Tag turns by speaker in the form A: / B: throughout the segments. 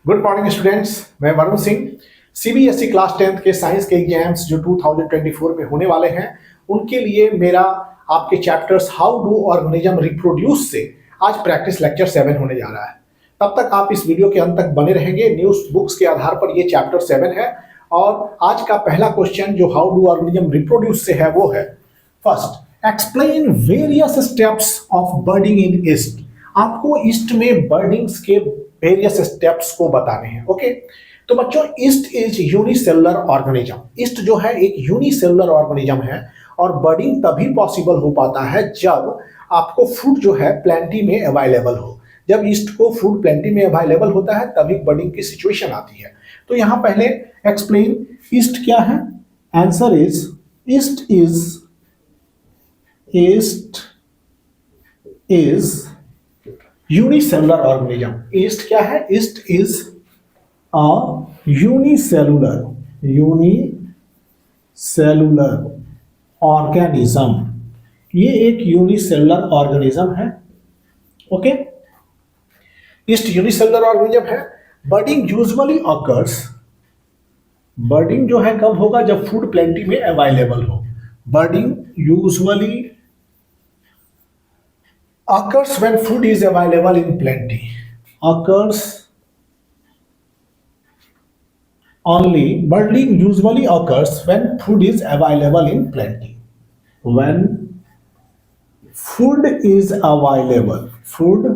A: Good morning students, मैं Varun Singh. CBSE class 10th के science के एग्जाम्स जो 2024 में होने वाले हैं, उनके लिए मेरा आपके chapters how do organism reproduce से आज प्रैक्टिस लेक्चर 7 होने जा रहा है। तब तक आप इस वीडियो के अंत तक बने रहेंगे। न्यूज बुक्स के आधार पर ये चैप्टर 7 है और आज का पहला क्वेश्चन जो हाउ डू ऑर्गेनिज्म रिप्रोड्यूस से है वो है, first explain various steps of budding in yeast. आपको ईस्ट में बर्डिंग्स के वेरियस स्टेप्स को बताने हैं। ओके, तो बच्चों east is unicellular organism. East जो है एक यूनिसेलुलर ऑर्गेनिज्म है और बर्डिंग तभी पॉसिबल हो पाता है जब आपको फूड जो है प्लेंटी में अवेलेबल हो। जब ईस्ट को फूड प्लेंटी में अवेलेबल होता है तभी बर्डिंग की सिचुएशन आती है। तो यहां पहले एक्सप्लेन ईस्ट क्या है। Answer is east is unicellular organism. East क्या है? East is a unicellular organism. ये एक यूनिसेलुलर ऑर्गेनिज्म है। ओके, ईस्ट यूनिसेलुलर ऑर्गेनिज्म है। बर्डिंग यूजुअली अकर्स, बर्डिंग जो है कब होगा? जब फूड प्लेंटी में अवेलेबल हो। बर्डिंग usually occurs when food is available in plenty. Occurs only, Birding usually occurs when food is available in plenty. When food is available, food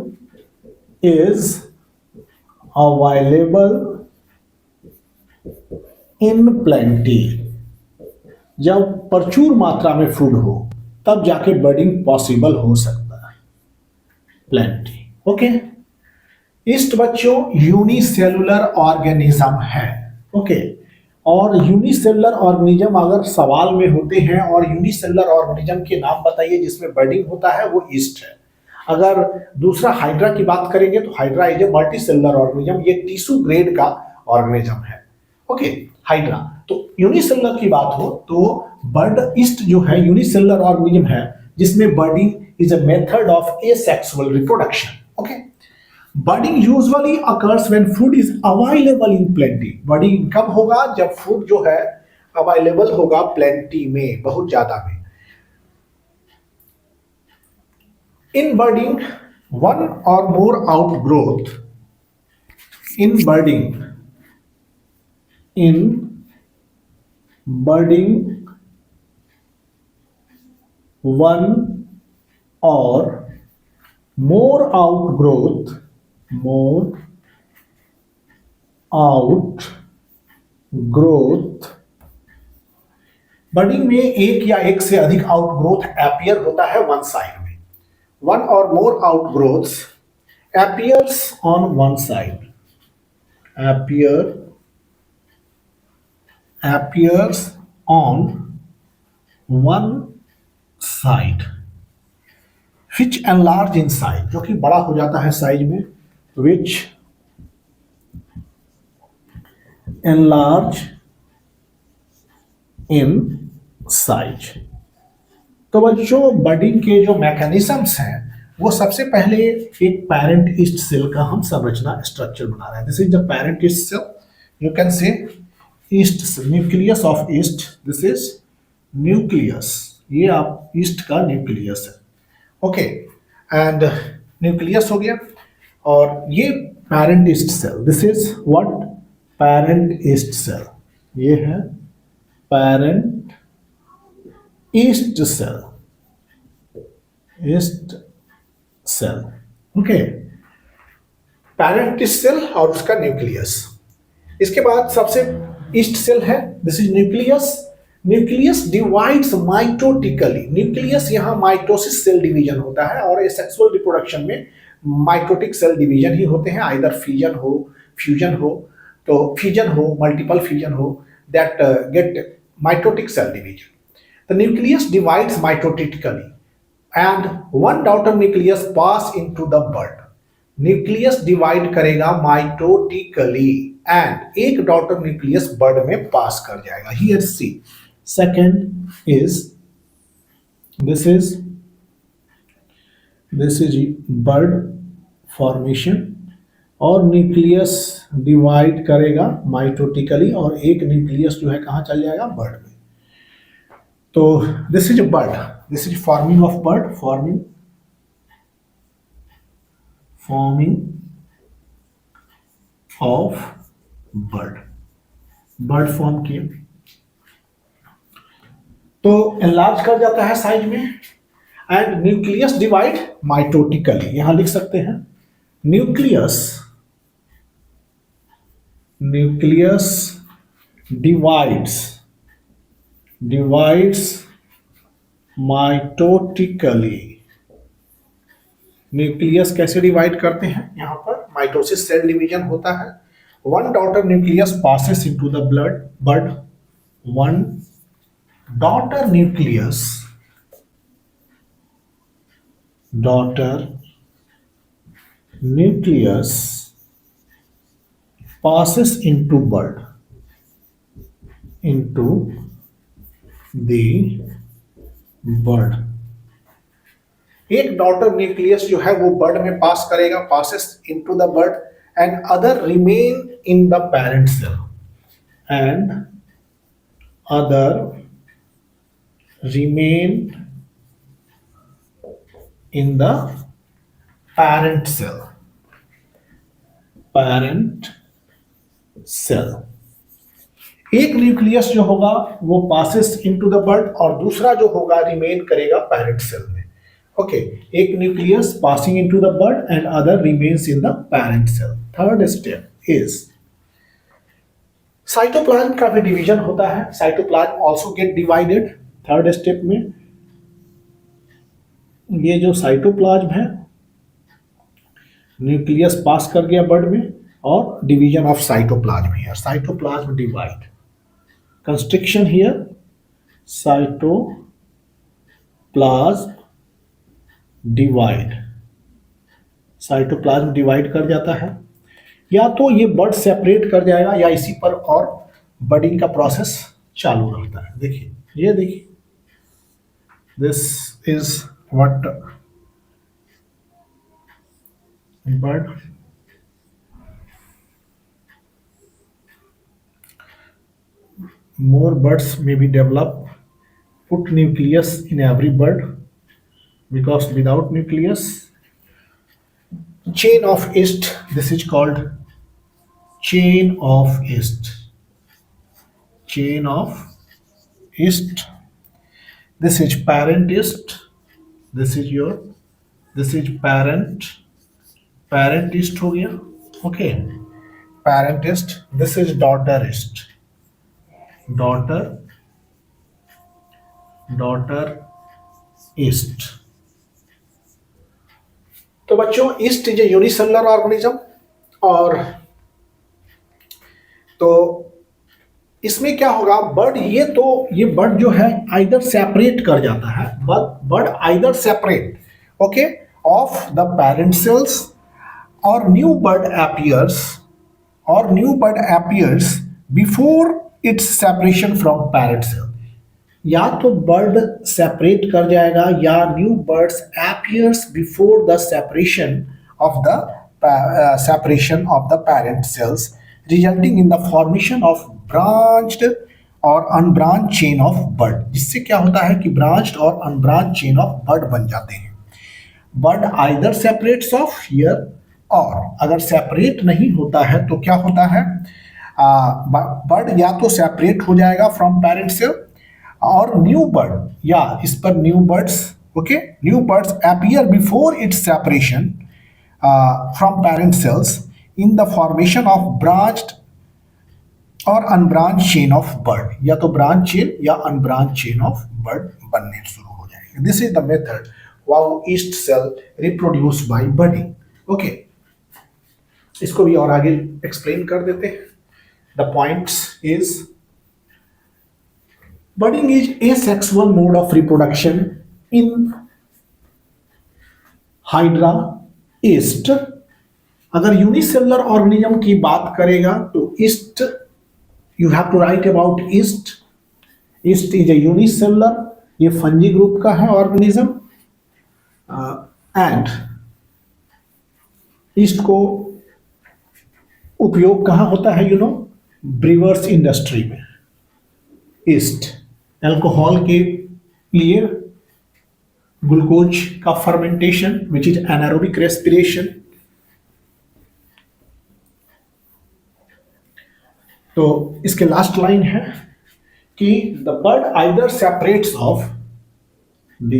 A: is available in plenty. जब प्रचुर मात्रा में food हो तब जाके बर्डिंग possible हो सकता है। प्लेंटी। ओके, ईस्ट बच्चों यूनिसेलुलर ऑर्गेनिज्म है। ओके, और यूनिसेलुलर ऑर्गेनिज्म अगर सवाल में होते हैं और यूनिसेलुलर ऑर्गेनिज्म के नाम बताइए जिसमें बर्डिंग होता है, वो ईस्ट है। अगर दूसरा हाइड्रा की बात करेंगे तो hydra is a multicellular organism, ये टिश्यू ग्रेड का ऑर्गेनिज्म है। Okay, hydra. तो यूनिसेलुलर की बात हो तो बर्ड ईस्ट जो है यूनिसेलुलर ऑर्गेनिज्म है जिसमें बर्डिंग is a method of asexual reproduction. Okay, budding usually occurs when food is available in plenty. Budding कब होगा? जब फूड जो है अवेलेबल होगा प्लेंटी में, बहुत ज्यादा में। In budding, one or more outgrowth. In budding, one or more outgrowth बर्डिंग में एक या एक से अधिक आउटग्रोथ एपियर होता है वन साइड में। One or more outgrowths appears on one side, appears on one side, which enlarge in size, जो कि बड़ा हो जाता है साइज में, which enlarge in size। तो बच्चों बर्डिंग के जो मैकेनिज्म्स हैं वो सबसे पहले एक पेरेंट ईस्ट सेल का हम संरचना स्ट्रक्चर बना रहे हैं। This is the parent yeast cell, you can say yeast nucleus of yeast, this is nucleus, ये आप ईस्ट का न्यूक्लियस है। ओके, एंड न्यूक्लियस हो गया और ये parent yeast cell, this is what? Parent yeast cell, ये है parent yeast cell, yeast cell. Okay, parent yeast cell और उसका न्यूक्लियस। इसके बाद सबसे ईस्ट सेल है, this is nucleus. Nucleus divides mitotically. Nucleus यहाँ माइटोसिस सेल डिवीजन होता है और सेक्सुअल रिप्रोडक्शन में माइटोटिक सेल डिवीजन ही होते हैं, आइदर फ्यूजन हो, मल्टीपल फ्यूजन हो, that get mitotic cell division. The nucleus divides mitotically and one daughter nucleus pass into the bud. Nucleus divide करेगा माइटोटिकली एंड एक डॉटर न्यूक्लियस बर्ड में pass कर जाएगा। Here see, second is this is bird formation और nucleus divide करेगा mitotically, और एक nucleus जो है कहाँ चल जाएगा, बर्ड में। तो this is bird, this is forming of bird, forming of bird, bird form किया तो एनलार्ज कर जाता है साइज में। एंड न्यूक्लियस डिवाइड माइटोटिकली, यहां लिख सकते हैं न्यूक्लियस divides माइटोटिकली। न्यूक्लियस कैसे डिवाइड करते हैं, यहां पर माइटोसिस सेल डिवीजन होता है। One daughter nucleus passes into the bird, one daughter nucleus passes into the bird। एक डॉटर न्यूक्लियस जो है वो बर्ड में पास करेगा, passes into the bird, and other remain in the parent cell, and other remain in the parent cell। एक nucleus जो होगा वो पासेस इनटू द बर्ड, और दूसरा जो होगा रिमेन करेगा पैरेंट सेल में। ओके, एक nucleus passing into the bud and other remains in the parent cell. Third step is cytoplasm का भी डिवीजन होता है। Cytoplasm also get divided. Third step में ये जो साइटोप्लाज्म है, न्यूक्लियस पास कर गया बर्ड में, और division of cytoplasm here, cytoplasm divide, constriction here, cytoplasm divide कर जाता है। या तो ये बर्ड सेपरेट कर जाएगा, या इसी पर और बर्डिंग का प्रोसेस चालू रहता है। देखिए, ये देखिए, this is what bird more birds may be developed, put nucleus in every bird, because without nucleus, chain of yeast, this is called chain of yeast, this is parent yeast, this is parent yeast हो गया। Okay, parent yeast, this is daughter yeast, daughter yeast। तो बच्चों, yeast is a unicellular organism, और तो इसमें क्या होगा, bird ये बर्ड जो है आइदर सेपरेट कर जाता है, bud either separate, okay, of the parent cells, और new bud appears before its separation from parent cell. या तो बर्ड सेपरेट कर जाएगा, या new buds appears before the separation of the parent cells, resulting in the formation of branched और unbranched chain of bud. जिससे क्या होता है कि ब्रांच्ड और अनब्रांच चेन ऑफ बर्ड बन जाते हैं। Bird either separates of here, और अगर सेपरेट नहीं होता है तो क्या होता है, बर्ड या तो सेपरेट हो जाएगा फ्रॉम पेरेंट सेल, और न्यू बर्ड, या इस पर new buds, okay, new buds appear before its separation from parent cells in the formation of branched और अनब्रांच चेन ऑफ बर्ड। या तो ब्रांच चेन या अनब्रांच चेन ऑफ बर्ड बनने शुरू हो जाएंगे। This is the method how yeast cell reproduce by budding. Okay, इसको भी और आगे एक्सप्लेन कर देते हैं। The points is बर्डिंग is asexual mode of reproduction in hydra yeast. अगर यूनिसेलुलर ऑर्गेनिज्म की बात करेगा तो yeast, you have to write about yeast. Yeast is a unicellular, ये फंजी ग्रुप का है ऑर्गेनिज्म, एंड ईस्ट को उपयोग कहाँ होता है, ब्रीवर्स इंडस्ट्री में। ईस्ट अल्कोहल के लिए, ग्लूकोज का fermentation which is anaerobic respiration. तो इसके लास्ट लाइन है कि the bird either separates of the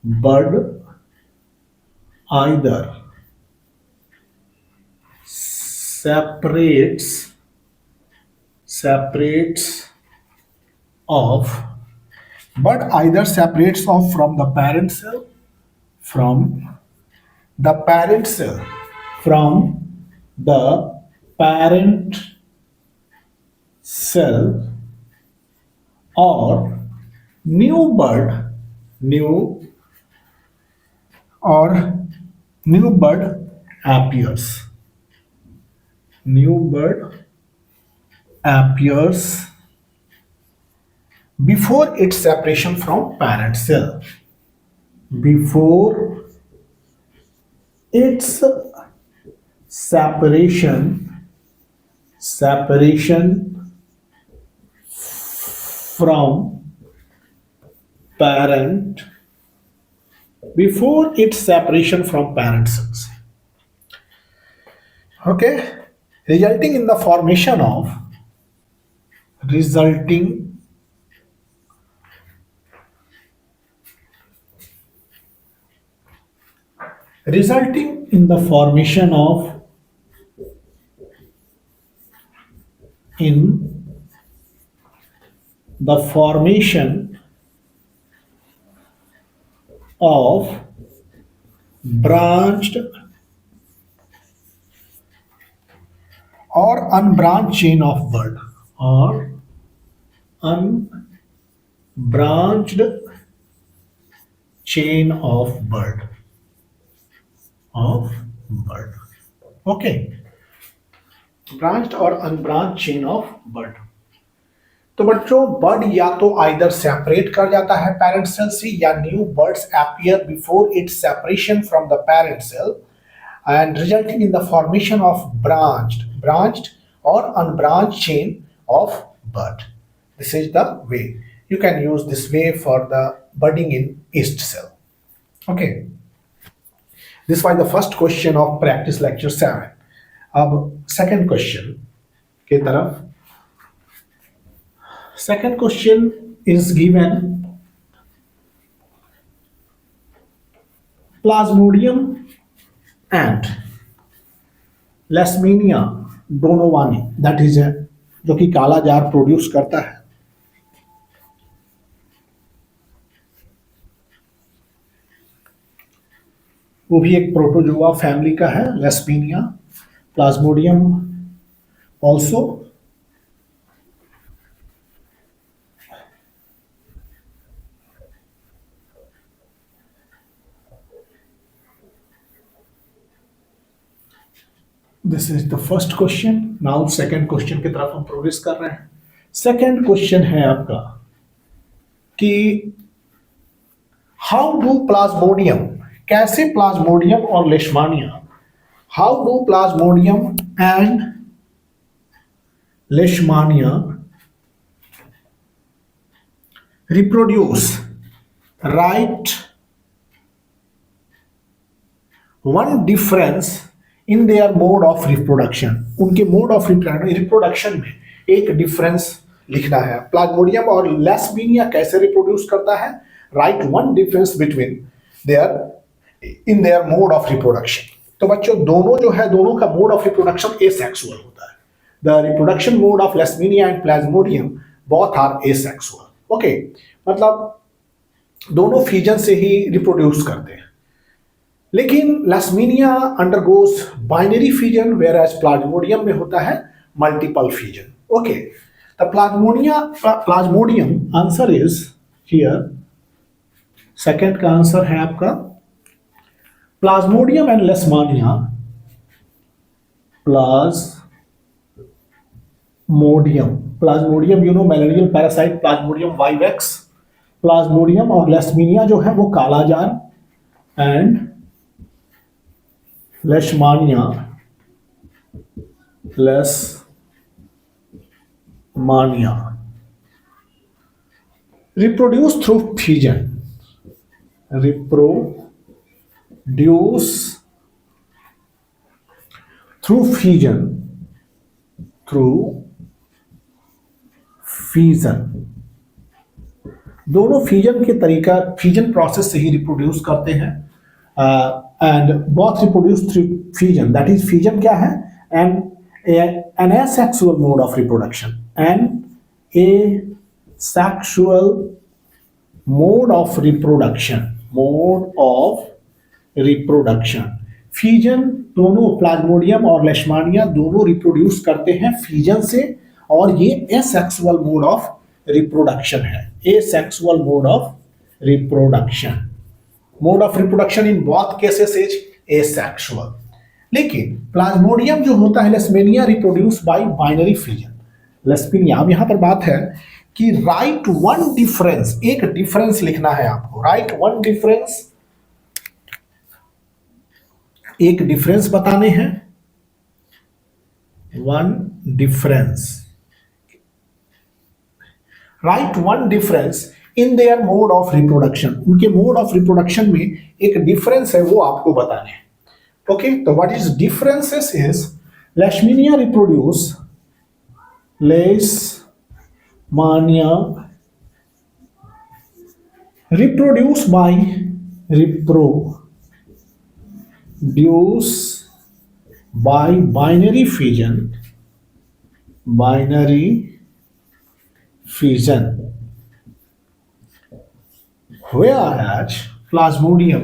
A: bird either separates off but either separates off from the parent cell from the parent cell from the parent cell or new bird appears before its separation from parent cell. Before its separation from parent cells. Okay, resulting in the formation of of branched or unbranched chain of bird okay, branched और unbranched chain of bird. तो बच्चों bird या तो either separate कर जाता है parent cell से, या new buds appear before its separation from the parent cell and resulting in the formation of branched or unbranched chain of bird. This is the way. You can use this way for the budding in yeast cell. Okay. This was the first question of practice lecture 7. अब second question के तरफ। Second question is given Plasmodium and Leishmania donovani, that is जो कि काला jar produce करता है। वो भी एक प्रोटोजोआ फैमिली का है, leishmania, plasmodium also. This is the first question. Now second question की तरफ हम प्रोग्रेस कर रहे हैं। सेकंड क्वेश्चन है आपका कि हाउ डू प्लाज्मोडियम, कैसे प्लाज्मोडियम और लेशमानिया, how do Plasmodium and लेशमानिया reproduce, right one difference in their mode of reproduction. उनके मोड ऑफ रिप्रोडक्शन में एक डिफरेंस लिखना है। प्लाज्मोडियम और लेस्मीनिया कैसे रिप्रोड्यूस करता है, right one difference between in their mode of reproduction. तो बच्चों दोनों जो है, दोनों का मोड ऑफ रिप्रोडक्शन एसेक्सुअल होता है। The reproduction mode of Leishmania and Plasmodium both are asexual. Okay, मतलब दोनों फीजन से ही रिप्रोड्यूस करते हैं। लेकिन Leishmania undergoes binary fission, whereas Plasmodium में होता है multiple fission. Okay, the Plasmodium answer is here, second का आंसर है आपका Plasmodium and Leishmania. Plasmodium you know malarial parasite Plasmodium vivax. Plasmodium और लेशमानिया जो है वो kala-azar, and Leishmania Leishmania. Reproduce through fusion, reproduce through fusion, through fusion, दोनों fusion के तरीका, फ्यूजन प्रोसेस से ही रिप्रोड्यूस करते हैं। And both reproduce through fusion, that is fusion क्या है, an asexual mode of reproduction, an asexual mode of reproduction, mode of reproduction. Fusion दोनों प्लाज्मोडियम और लेशमानिया दोनों रिप्रोड्यूस करते हैं फ्यूजन से, और ये एसेक्सुअल मोड ऑफ रिप्रोडक्शन है, asexual mode of reproduction. Mode of reproduction in both cases is asexual. लेकिन प्लाज्मोडियम जो होता है लेशमेनिया रिप्रोड्यूस बाय बाइनरी फ्यूजन। लेशमेनिया, अब यहां पर बात है कि राइट वन डिफरेंस, एक डिफरेंस लिखना है आपको, राइट वन डिफरेंस, एक डिफरेंस बताने हैं, one difference, right one difference in their mode of reproduction, उनके मोड ऑफ रिप्रोडक्शन में एक डिफरेंस है वो आपको बताने हैं। ओके, तो what is differences is Leishmania reproduce, Leishmania reproduce by, reproduce by binary fusion, binary fusion, whereas plasmodium,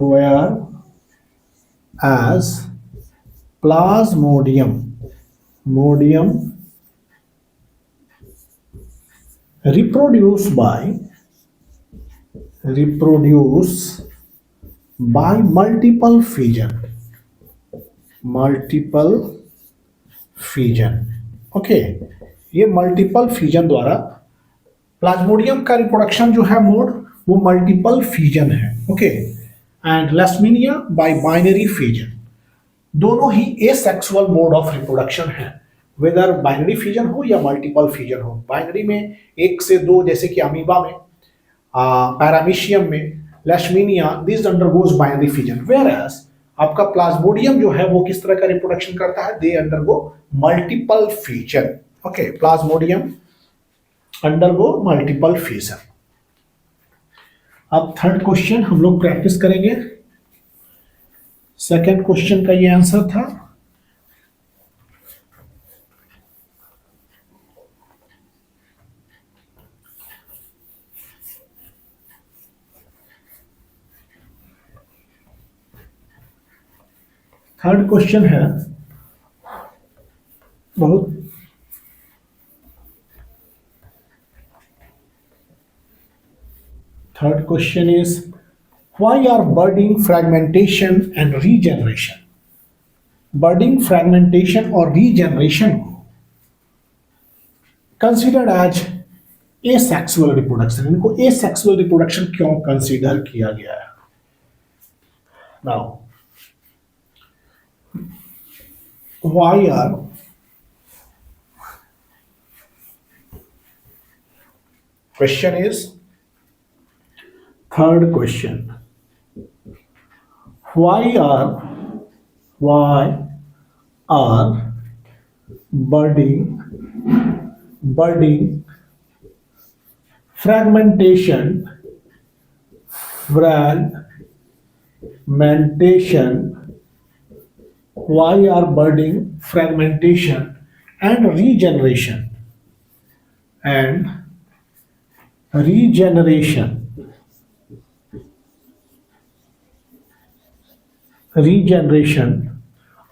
A: whereas plasmodium, modium reproduce by multiple fusion, multiple fusion। Okay, ये multiple fusion द्वारा Plasmodium का reproduction जो है mode वो multiple fusion है। Okay, and Leishmania by binary fusion, दोनों ही asexual mode of reproduction है, वेदर बाइनरी फ्यूजन हो या मल्टीपल फ्यूजन हो। बाइनरी में 1 से 2 जैसे कि अमीबा में, पैरामीशियम में, Leishmania this undergoes binary fusion, whereas आपका प्लाज्मोडियम जो है वो किस तरह का रिप्रोडक्शन करता है, they undergo multiple fusion. Okay, Plasmodium undergo multiple fusion. अब थर्ड क्वेश्चन हम लोग प्रैक्टिस करेंगे। सेकंड क्वेश्चन का ये आंसर था। थर्ड क्वेश्चन है बहुत third question is why are budding, fragmentation and regeneration, budding, fragmentation और regeneration को considered as asexual reproduction, इनको asexual reproduction क्यों consider किया गया है? Now why are question is third question, why are budding, fragmentation why are budding, fragmentation and regeneration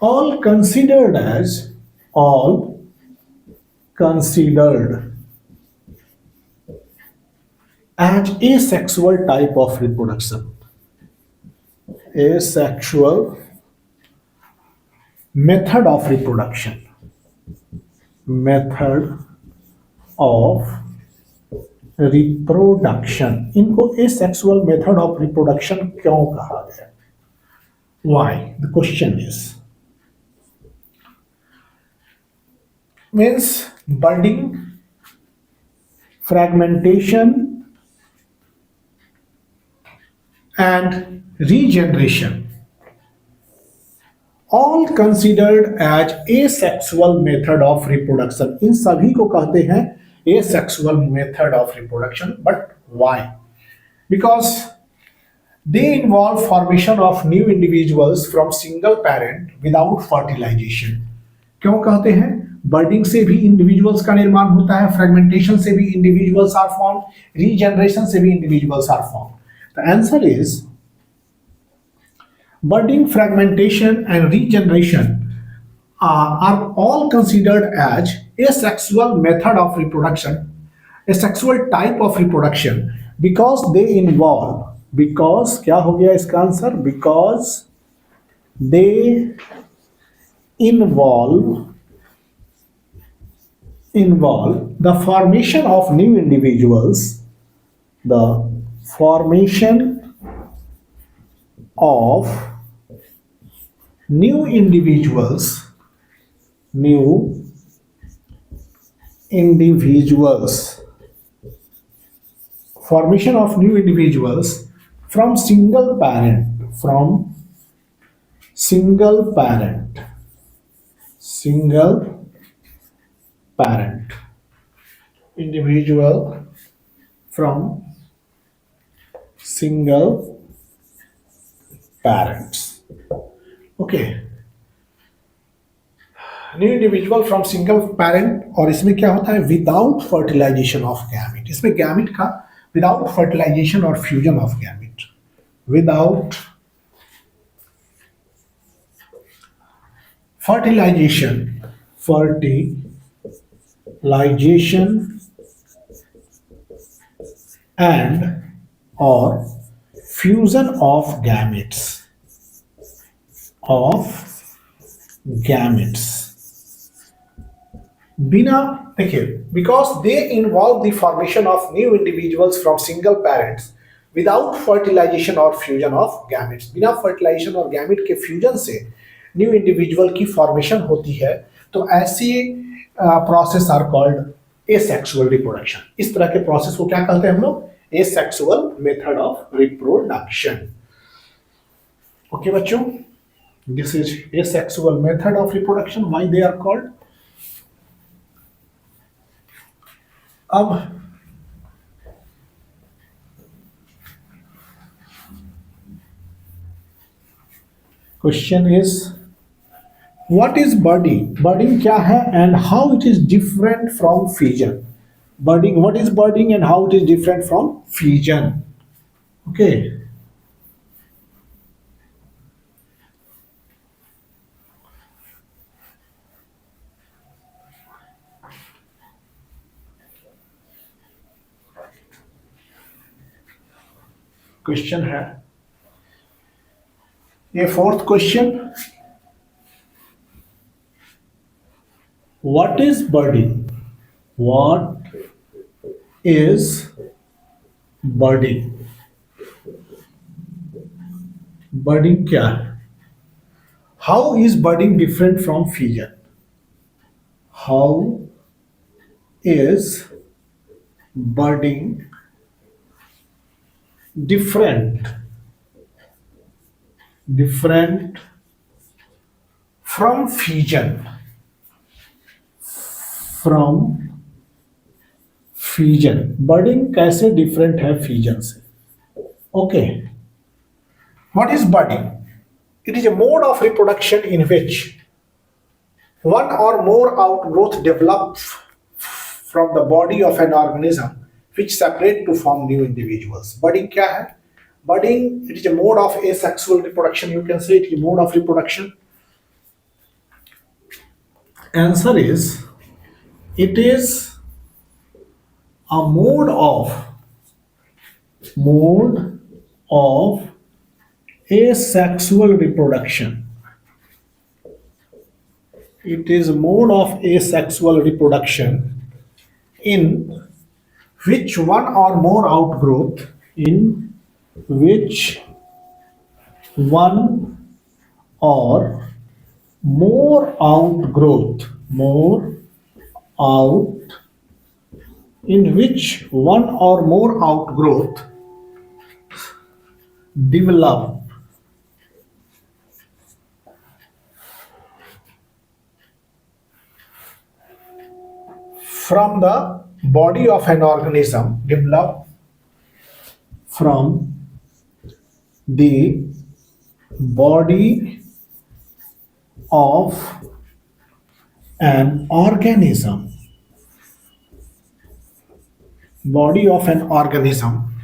A: all considered as asexual type of reproduction, asexual method of reproduction, इनको asexual method of reproduction क्यों कहा गया? Why? The question is means budding, fragmentation, and regeneration, all considered as asexual method of reproduction. इन सभी को कहते हैं asexual method of reproduction. But why? Because they involve formation of new individuals from single parent without fertilization. क्यों कहते हैं? बर्डिंग से भी individuals का निर्माण होता है, फ्रेगमेंटेशन से भी इंडिविजुअल्स आर फॉर्म, रीजनरेशन से भी individuals are form. The answer is budding, fragmentation, and regeneration are all considered as asexual method of reproduction, asexual type of reproduction, because they involve, because क्या हो गया इसका answer, because they involve the formation of new individuals, the formation of new individuals formation of new individuals from single parent individual from single parents. Okay, new individual from single parent. और इसमें क्या होता है? Without fertilization of gamete. इसमें gamete का without fertilization और fusion of gamete, without fertilization and और fusion of gametes बिना, देखिए, because they involve the formation of new individuals from single parents without fertilization और फ्यूजन ऑफ गैमेट्स. बिना fertilization और gamete के फ्यूजन से न्यू इंडिविजुअल की फॉर्मेशन होती है, तो ऐसी process are called asexual reproduction. इस तरह के प्रोसेस को क्या कहते हैं हम लोग? Asexual method of reproduction. Okay बच्चों, this is asexual method of reproduction. Why they are called? अब question is, what is budding? Budding क्या है and how it is different from fusion? Budding, what is budding and how it is different from fusion? Okay. Question है ये fourth question, what is budding? What is budding? Budding क्या है? How is budding different from fusion? How is budding different from fusion? Budding कैसे different है fusion से? Okay, what is budding? It is a mode of reproduction in which one or more outgrowth develop from the body of an organism which separate to form new individuals. Budding क्या है? Budding, it is a mode of asexual reproduction. You can say it is a mode of reproduction. Answer is, it is a mode of asexual reproduction. It is a mode of asexual reproduction in which one or more outgrowth, in which one or more outgrowth out in which one or more outgrowth develop from the body of an organism, develop from the body of an organism, body of an organism,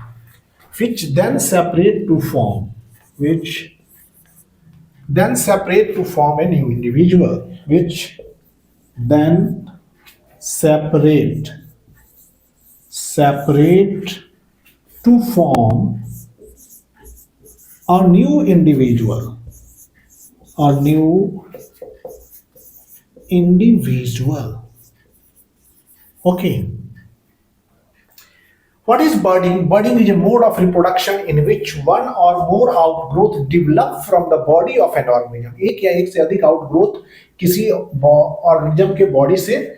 A: which then separate to form, which then separate to form a new individual, which then separate to form a new individual, a new individual. Okay. What is budding? Budding is a mode of reproduction in which one or more outgrowth develop from the body of an organism. एक या एक से अधिक outgrowth किसी organism के body से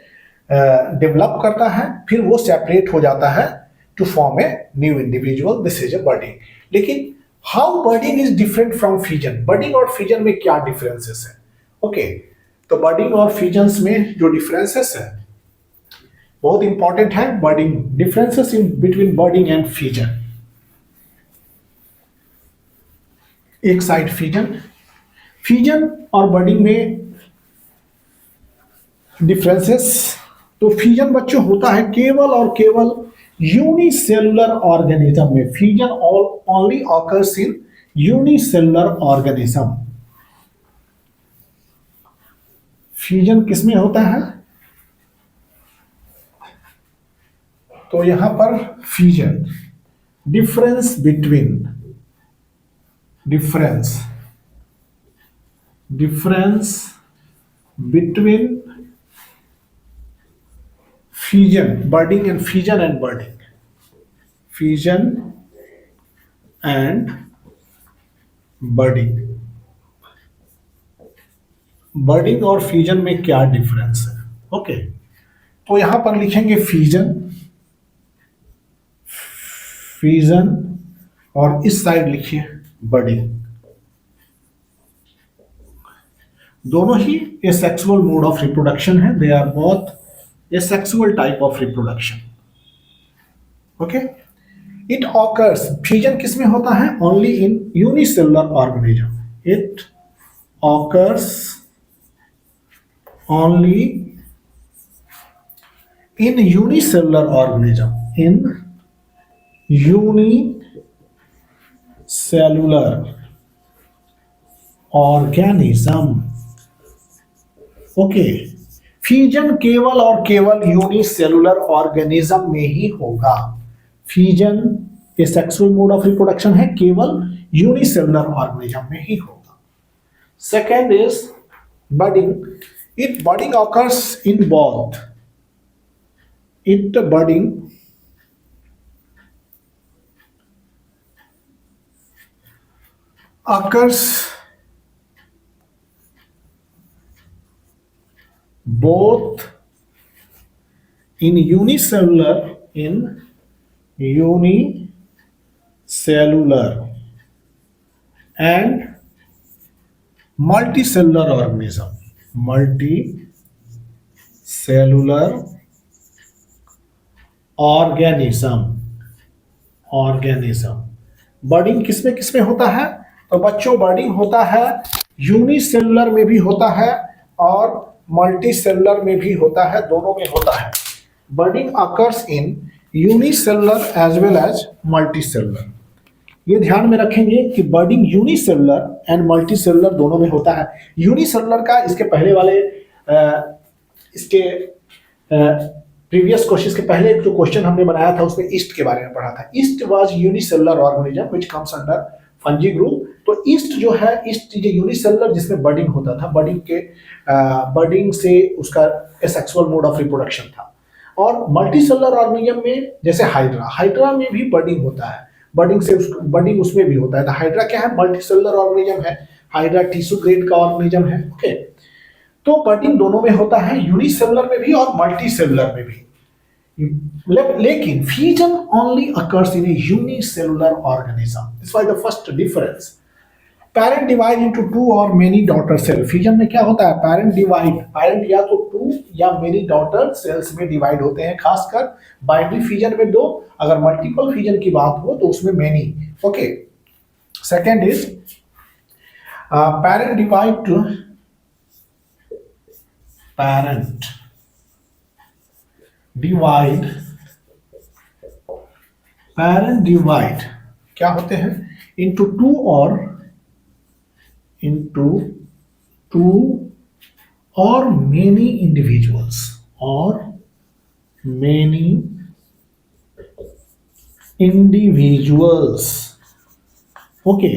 A: develop करता है, फिर वो सेपरेट हो जाता है to form a new individual. This is a budding. लेकिन how budding is different from fusion? Budding और फ्यूजन में क्या डिफरेंसेस है? ओके, तो बडिंग और फ्यूजन्स में जो डिफरेंसेस है बहुत इंपॉर्टेंट है. Budding, differences in between budding and fusion. एक साइड फ्यूजन और बडिंग में डिफरेंसेस. तो फ्यूजन बच्चों होता है केवल और केवल यूनिसेलुलर ऑर्गेनिज्म में. Fusion only occurs in unicellular organism. Fusion किसमें होता है? तो यहां पर fusion, difference between fusion, budding and fusion and budding. Fusion and budding. Budding और फ्यूजन में क्या डिफरेंस है? ओके, तो यहां पर लिखेंगे फ्यूजन और इस साइड लिखिए बडिंग. दोनों ही asexual mode of reproduction है. They are both a sexual type of reproduction. Okay, it occurs, fusion किसमें होता है? Only in unicellular organism. It occurs only in unicellular organism. In unicellular organism. Okay, fusion केवल और केवल unicellular organism में ही होगा. Fusion A sexual mode of reproduction है, केवल यूनिसेलुलर ऑर्गेनिज्म में ही होगा. Second is budding. It budding occurs in both. It budding occurs both in unicellular and multicellular organism. Budding किसमें किसमें होता है? तो बच्चों बडिंग होता है यूनिसेलुलर में भी होता है और मल्टीसेलुलर में भी होता है, दोनों में होता है. Budding occurs in unicellular as well as multicellular. ये ध्यान में रखेंगे कि बडिंग यूनिसेलुलर एंड मल्टीसेलुलर दोनों में होता है. यूनिसेलुलर का इसके पहले वाले इसके प्रीवियस क्वेश्चन के पहले जो क्वेश्चन हमने बनाया था उसमें ईस्ट के बारे में पढ़ा था. East was unicellular organism which comes under fungi group. तो ईस्ट जो है, ईस्ट इज यूनिसेलुलर जिसमें बडिंग होता था. बडिंग से उसका सेक्सुअल मोड ऑफ रिप्रोडक्शन था. और मल्टीसेलुलर ऑर्गेनिज्म में जैसे हाइड्रा में भी बडिंग होता है. बडिंग उसमें भी होता है. तो हाइड्रा क्या है? मल्टीसेलुलर ऑर्गेनिज्म है. हाइड्रा टिश्यू ग्रेड का ऑर्गेनिज्म है. ओके, तो बर्डिंग दोनों में होता है, यूनिसेलुलर में भी और मल्टीसेलुलर में भी। लेकिन fusion only occurs in A unicellular organism. This was the first difference. Parent divide into two और मेनी डॉटर सेल। फ्यूजन में क्या होता है, पैरेंट या तो टू या मेनी डॉटर सेल्स में डिवाइड होते हैं, खासकर बाइनरी फ्यूजन में दो, अगर मल्टीपल फ्यूजन की बात हो तो उसमें many. Okay, second is parent divide क्या होते हैं, इनटू टू और many individuals okay.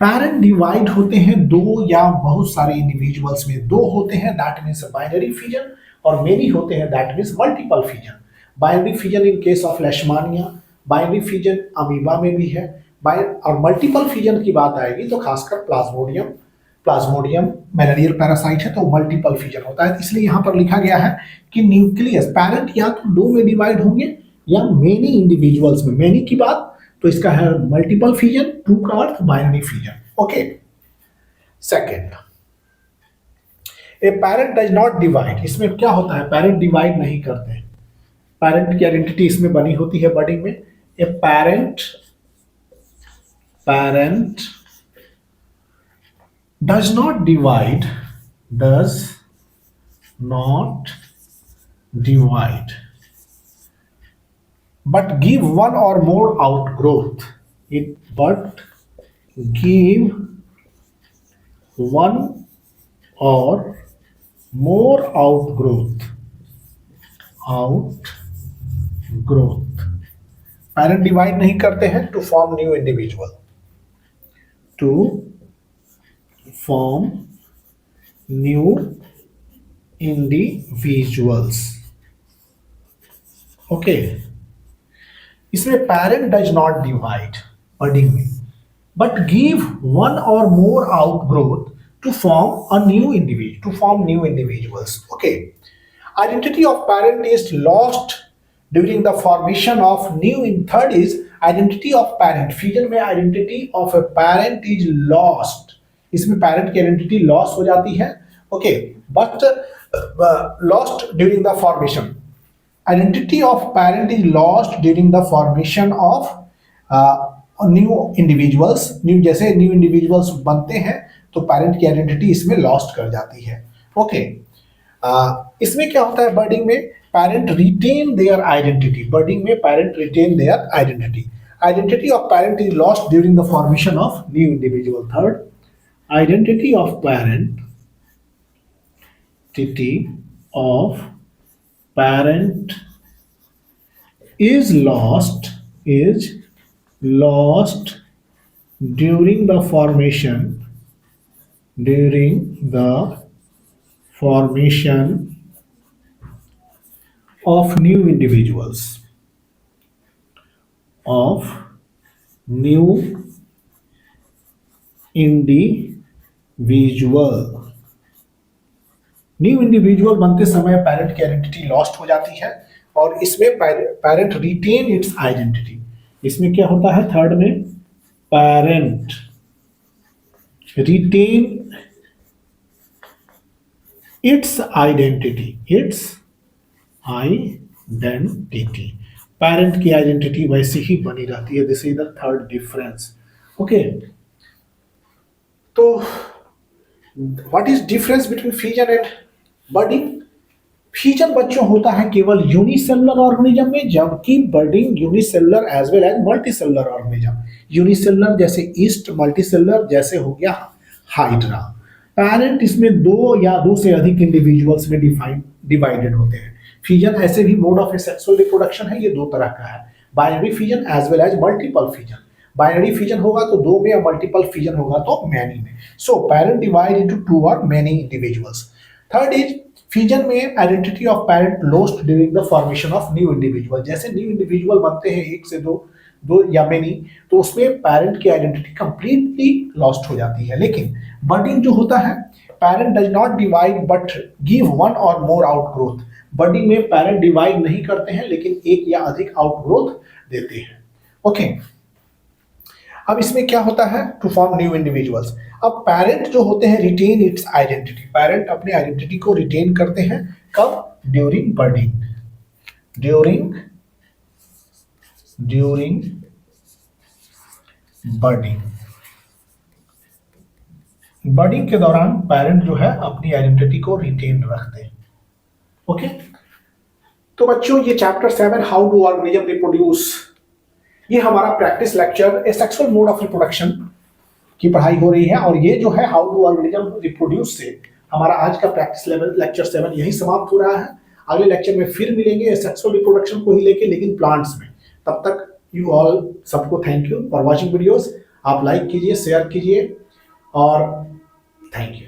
A: Parent divide होते हैं दो या बहुत सारे इंडिविजुअल्स में, दो होते हैं दैट मीन्स बाइनरी फ्यूजन, और मेनी होते हैं that means multiple fusion. Binary fusion in case of लेशमानिया, binary fusion amoeba में भी है, और मल्टीपल फ्यूजन की बात आएगी तो खासकर प्लाज्मोडियम मैलेरियल पैरासाइट है तो मल्टीपल फ्यूजन होता है। इसलिए यहां पर लिखा गया है कि न्यूक्लियस पैरेंट या तो दो में डिवाइड होंगे या मेनी इंडिविजुअल्स में। मेनी की बात तो इसका है मल्टीपल फ्यूजन, टू का अर्थ binary fusion. Okay, second, a parent does not divide. इसमें क्या होता है, पैरेंट डिवाइड नहीं करते हैं, पैरेंट की आइडेंटिटी इसमें बनी होती है बर्डिंग में। ए parent does not divide but give one or more outgrowth. But give one or more outgrowth. Parent divide नहीं करते हैं to form new individual, okay. इसमें parent does not divide budding में, but give one or more outgrowth to form new individuals. Okay, identity of parent is lost during the formation of new in. Third is identity of parent. Fusion में identity of a parent is lost, इसमें parent की identity loss हो जाती है। Okay, but lost during the formation, identity of parent is lost during the formation of new individuals. जैसे new individuals बनते हैं तो पैरेंट की आइडेंटिटी इसमें लॉस्ट कर जाती है। ओके, इसमें क्या होता है, बर्डिंग में parent retain their identity. Budding में parent retain their identity of parent is lost during the formation of new individual. Third, identity of parent is lost during the formation of new individuals, new individual बनते समय parent की identity lost हो जाती है, और इसमें parent retain its identity. इसमें क्या होता है, थर्ड में parent retain its identity. Parent की आइडेंटिटी वैसी ही बनी रहती है। This is the third difference. Okay, तो what is difference between fusion and budding? Fusion बच्चों होता है केवल यूनिसेलुलर ऑर्गेनिज्म में, जबकि budding unicellular as well as multicellular organism. Unicellular जैसे ईस्ट, मल्टीसेलुलर जैसे हो गया हाइड्रा। पैरेंट इसमें दो या दो से अधिक इंडिविजुअल्स में डिवाइडेड होते हैं। फ्यूजन ऐसे भी मोड ऑफ सेक्सुअल रिप्रोडक्शन है, ये दो तरह का है, binary fusion as well as multiple fusion. Binary fusion होगा तो दो में, या मल्टीपल फ्यूजन होगा तो मैनी में। So parent divide into two or many individuals. Third is fusion में identity of parent lost during the formation of new individual. जैसे न्यू इंडिविजुअल बनते हैं, एक से दो, दो या मेनी, तो उसमें पेरेंट की आइडेंटिटी कंप्लीटली लॉस्ट हो जाती है। लेकिन बडिंग जो होता है, parent does not divide but give one or more outgrowth. Budding में पेरेंट डिवाइड नहीं करते हैं लेकिन एक या अधिक आउटग्रोथ देते हैं। ओके, अब इसमें क्या होता है, टू फॉर्म न्यू इंडिविजुअल्स। अब पेरेंट जो होते हैं रिटेन इट्स आइडेंटिटी, पेरेंट अपने आइडेंटिटी को रिटेन करते हैं कब, ड्यूरिंग बर्डिंग, ड्यूरिंग बर्डिंग। बर्डिंग के दौरान पेरेंट जो है अपनी आइडेंटिटी को रिटेन रखते हैं। ओके, तो बच्चों ये chapter 7 how do organism reproduce, ये हमारा practice lecture A sexual mode of reproduction की पढ़ाई हो रही है। और ये जो है हाउ डू ऑर्गेनिज्म रिप्रोड्यूस से हमारा आज का प्रैक्टिस लेवल लेक्चर 7 यही समाप्त हो रहा है। अगले लेक्चर में फिर मिलेंगे सेक्सुअल रिप्रोडक्शन को ही लेके, लेकिन प्लांट्स में। तब तक यू ऑल सबको thank you for watching videos. आप लाइक कीजिए, शेयर कीजिए और थैंक यू।